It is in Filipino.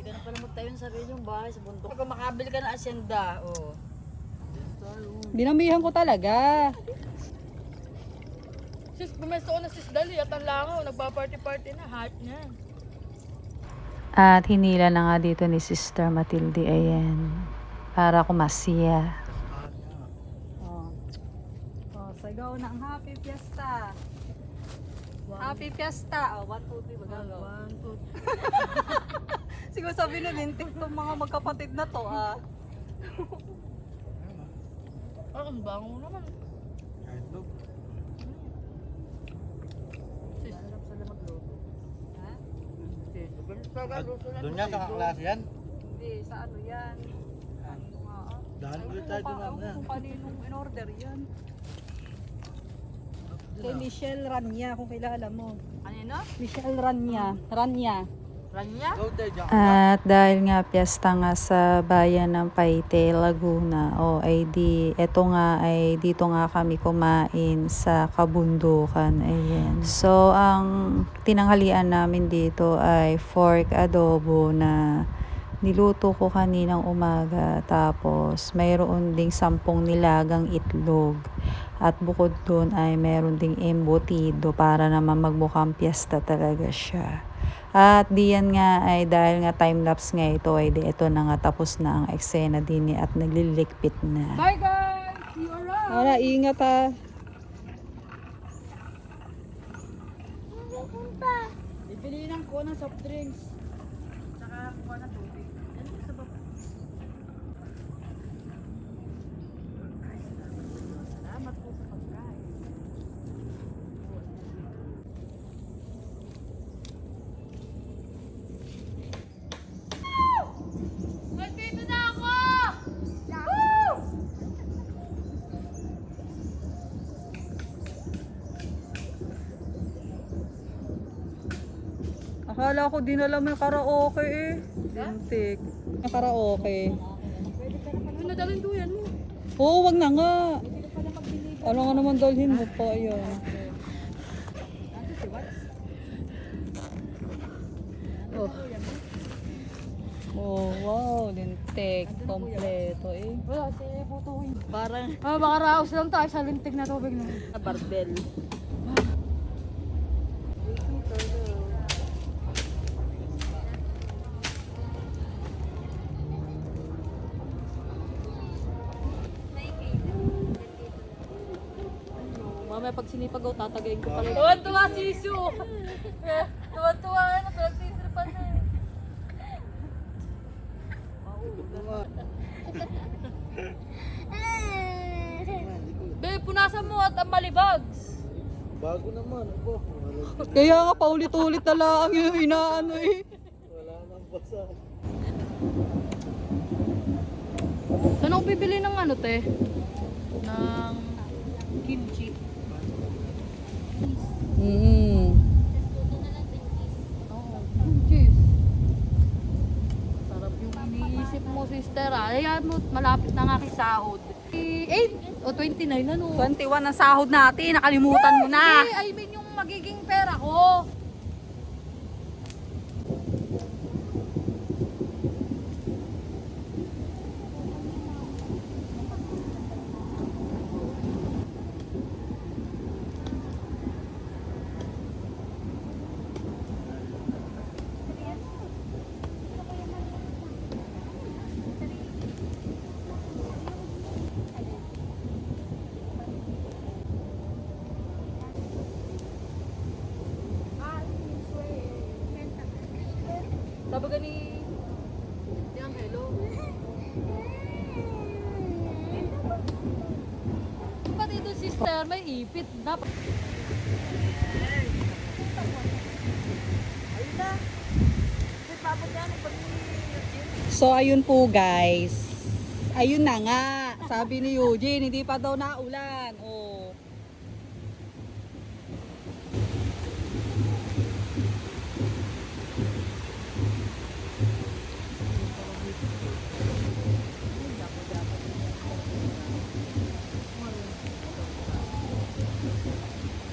Pwede ka na pala magtayo ng sarili yung bahay sa bundok. Pag makabili ka ng asyenda, oh. Dinamihan ko talaga. Sis, pumesto ko na sis Dali at ang langaw. Nagpa-party-party na. Heart niya. At hinila na nga dito ni Sister Matilde, ayan, para kumasya. Oh. Oh, sagaw ng Happy Fiesta. Happy Fiesta. Oh, 1, 2, 3. Magawa. 1, 2. Siguro sabi na lintik itong mga magkapatid na to, ah. Ang bango naman. Sis, harap sila magluto. Ha? Doon niya sa kaklase yan? Hindi, sa ano yan? Kanino nga, ah? Dahil ulit tayo doon na. Kung kaninong in-order yan. Kay Michelle Rania, kung kilala mo. Kanino? Michelle Rania. Rania. Rania? Go tayo dyan. At dahil nga piyesta nga sa bayan ng Paite, Laguna, o ay eto nga ay dito nga kami kumain sa kabundukan, ayan. So, ang tinanghalian namin dito ay pork adobo na niluto ko kaninang umaga, tapos mayroon ding 10 nilagang itlog. At bukod doon ay mayroon ding embutido para naman magmukhang piyesta talaga siya. At diyan nga ay dahil nga time-lapse nga ito ay ito na nga tapos na ang eksena din at naglilikpit na. Bye guys! See you around! Ara, ingat ha. Ipilinan ko ng soft drinks. Tsaka kuha ng tubig. Ano sa baba? Salamat po sa pagkain. Nandito na ako! Yahoo! Akala ko dinala mo yung karaoke eh. Lintik. Yung karaoke. Ano na dalhin duyan mo? Oo, wag na nga. Ano nga naman dalhin mo pa, ayun. Oh. Oh, wow, lintik. Kompleto eh. Wala, si Putuwing. Parang Baka raos lang tayo sa lintik na tubig na. barbell. Mamaya pag sinipag ako, tatagayin ko pala. Tuwan-tuwa si Isu. Tuwan-tuwa na, pinagsisiripan na eh. Be, punasan mo at ang malibags. Bago naman. Ako. Kaya nga paulit-ulit na lang yung inaano eh. Wala nang basa. Saan ako bibili ng ano, te? Ng kimchi. Oo, kimchi. Sarap yung iniisip mo, sister. Ayan mo, malapit na nga kay sahod. 8 o 29, ano? 21 ang sahod natin, nakalimutan mo na. Hindi, I mean yung magiging pera ko. Sabi ka ni Angelo. Pati ito sister, may ipit. Dapat. Ayun na. Papot yan. So ayun po guys. Ayun na nga. Sabi ni Eugene, hindi pa daw naulan.